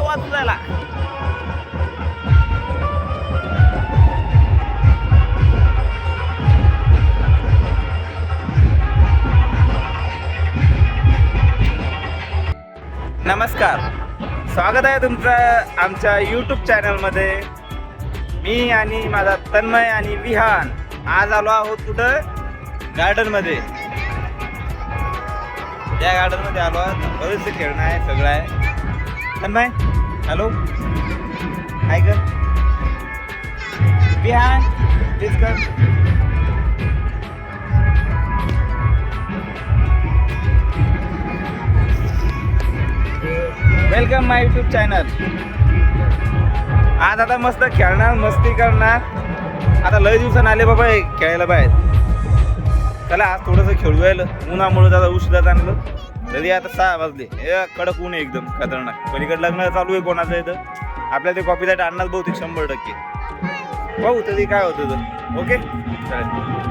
वाजून जायला. नमस्कार, स्वागत आहे तुमचं आमच्या यूट्यूब चॅनलमध्ये. मी आणि माझा तन्मय आणि विहान आज आलो आहोत कुठं, गार्डनमध्ये. या गार्डनमध्ये आलो आहोत. बरेचसे खेळणं आहे, सगळं आहे. तन्मय हॅलो, हाय कर. विहान प्लीज कर. वेलकम माय यूट्यूब चॅनल. आज आता मस्त खेळणार, मस्ती करणार. आता लय दिवसानं आले बाबा खेळायला बाहेर. चला आज थोडंसं खेळू यायला. उन्हामुळे जरा उशिरा आणलं. तरी आता 6 वाजले. हे कडक ऊन आहे एकदम खतरनाक. पलीकडे लग्न चालू आहे कोणाचं इथं. आपल्याला ते कॉपीराईट आणणार बहुतेक 100%. पाहू तरी काय होतं तर. ओके चालेल.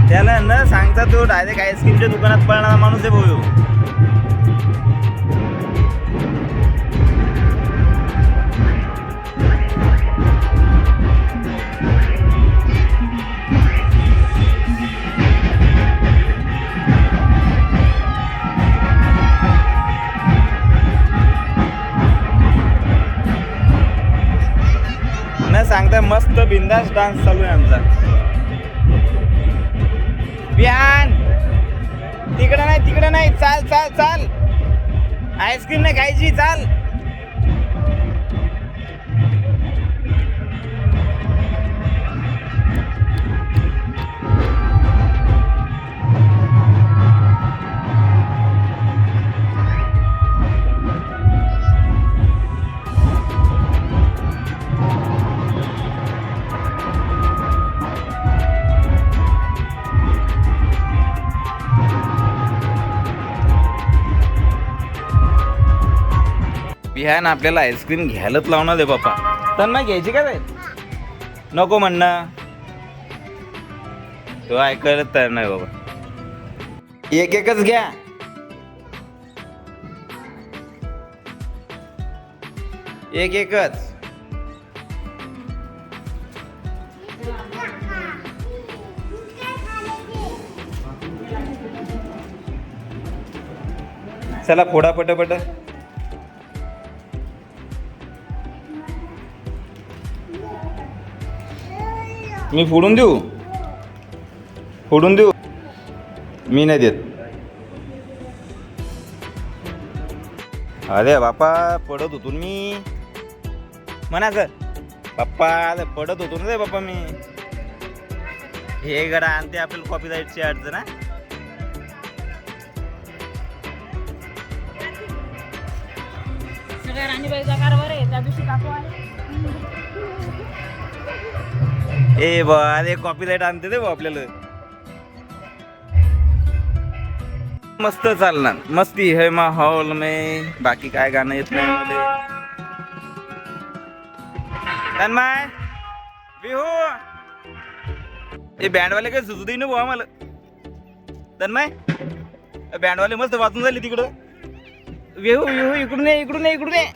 त्याला न सांगता तो डायरेक्ट आईस्क्रीमच्या दुकानात पळणारा माणूस आहे भाऊ. न सांगता मस्त बिंदास डान्स चालू आहे आमचा. बिहान तिकडे नाही, चाल चाल चाल. आईस्क्रीम नाही खायची, चाल. बिहान आपल्याला आईस्क्रीम घ्यायलाच लावणार आहे बाप्पा. तर नाही घ्यायची का जाईल, नको म्हणणं. तो ऐकायलाच तयार नाही बाबा. एक एकच घ्या. एक एकच. चला फोडा पटापट. मी फोडून देऊ. मी नाही देत. अरे बाप्पा पडत होतो मी म्हणा सर. बाप्पा पडत होतो ना रे बाप्पा मी. हे गडा आणते आपल्याला कॉपीराईटची अडचण. ना सगळ्या राणीबाईचा कारभार आहे. त्या दिवशी काकू आले. ए बा अरे कॉपीराईट आणते रे बा आपल्याला. मस्त चालणार, मस्ती है माहौल में. बाकी काय गाणं येत नाही मध्ये. तन्मय विहू हे बँडवाले काही सुचू दे ना भाऊ आम्हाला. तन्मय बँडवाले मस्त वाचून झाले तिकडं. विहू विहू इकडून ये.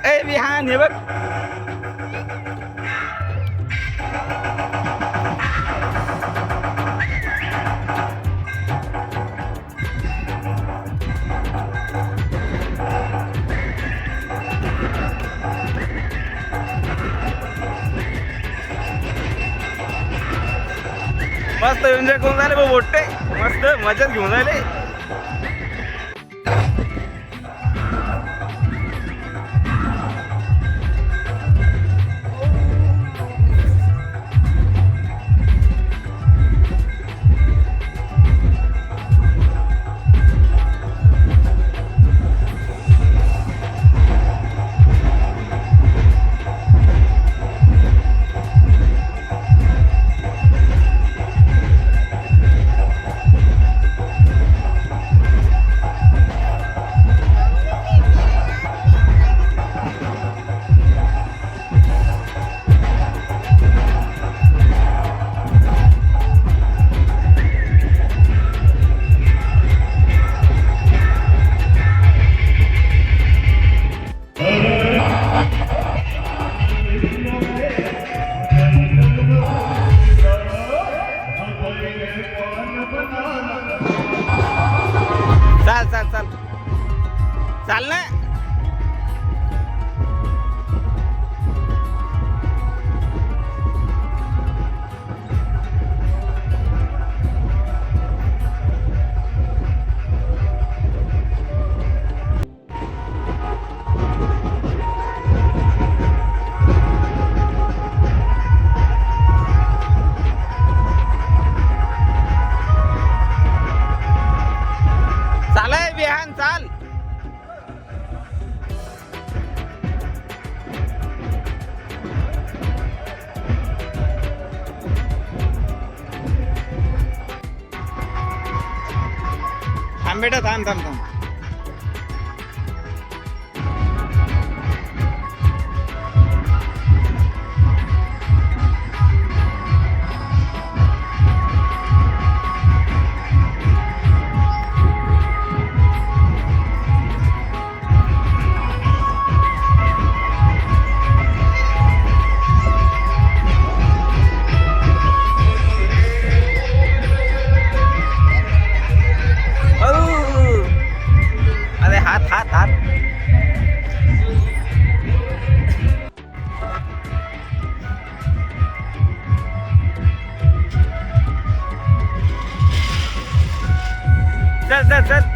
ए विहान हे बघ. मस्त एन्जॉय करून झाले भाऊ. मोठे मस्त मजाच घेऊन राहिले. चाल ना. चालाय विहान चाल. थांब बेटा थांब थांब थांब. अरे हात हात हात. चल चल चल.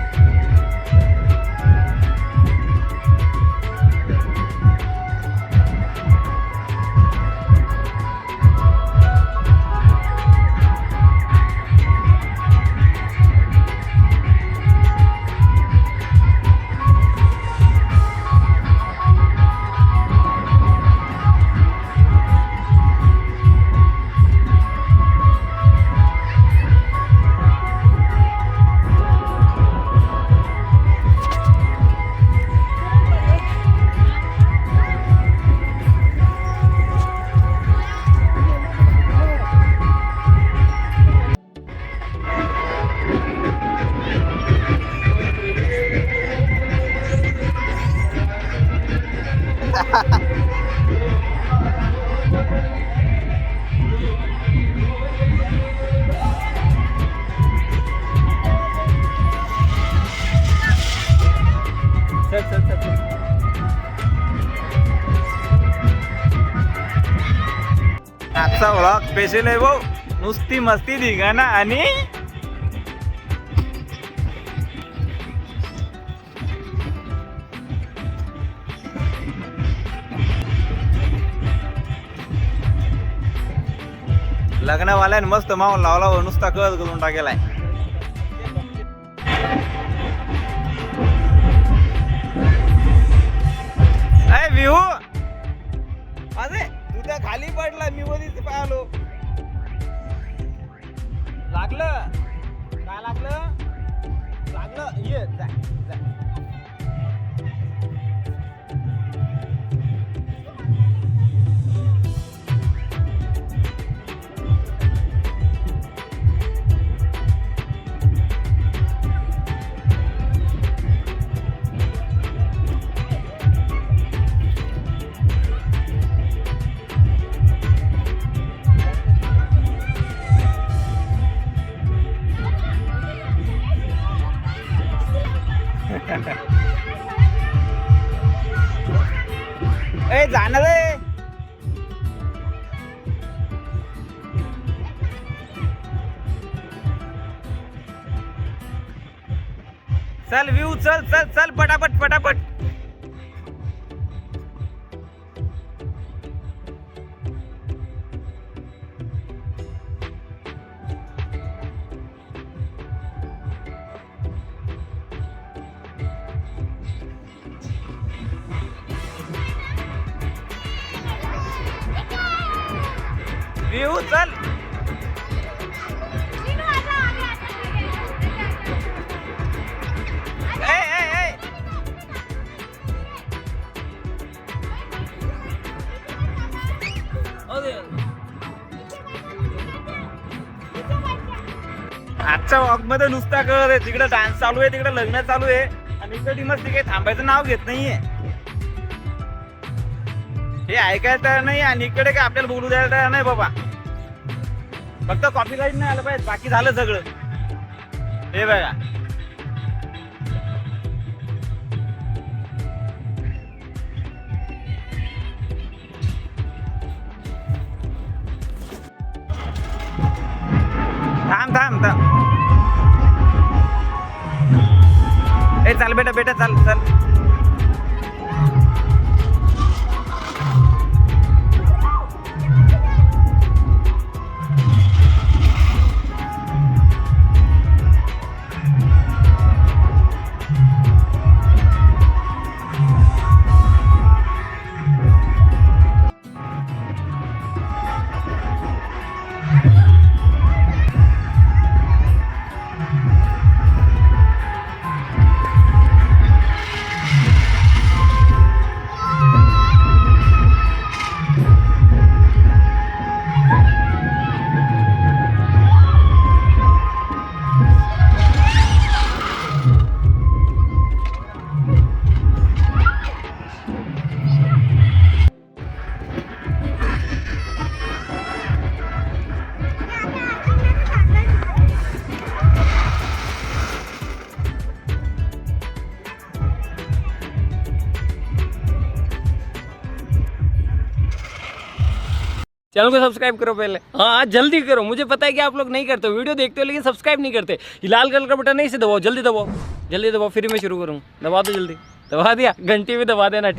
चल चल चल चल. आजचा व्लॉग स्पेशल आहे भाऊ. नुसती मस्ती धिंगाणा आणि लग्नवाल्याने मस्त माहोल लावला व नुसता कळत करून टाकेलाय. अय विहू अरे तू त्या खाली पडला मी वरतीच पाहिलो. लागलं काय लागलं लागलं ये जा जा. ए जाणार रे. चल व्यू चल चल चल पटापट पटापट. व्यू चल. ए ए ए आजच्या वॉक मध्ये नुसता कर तिकडे डान्स चालू आहे तिकडे लग्न चालू आहे आणि इकडे मस्त काही थांबायचं नाव घेत नाहीये. हे ऐकायला तयार नाही आणि इकडे काय आपल्याला बोलू द्यायला तयार नाही बाबा. फक्त कॉपीराईट नाही आलं पाहिजे बाकी झालं सगळं. हे बघा थांब थांब थांब. ए चाल बेटा बेटा चाल चाल. चैनल को सब्सक्राइब करो पहले, हाँ जल्दी करो, मुझे पता है कि आप लोग नहीं करते हो, वीडियो देखते हो लेकिन सब्सक्राइब नहीं करते। ये लाल कलर का बटन नहीं से दबाओ, जल्दी दबाओ, जल्दी दबाओ, फिर मैं शुरू करूँ। दबा दो जल्दी, दबा दिया, घंटी भी दबा देना।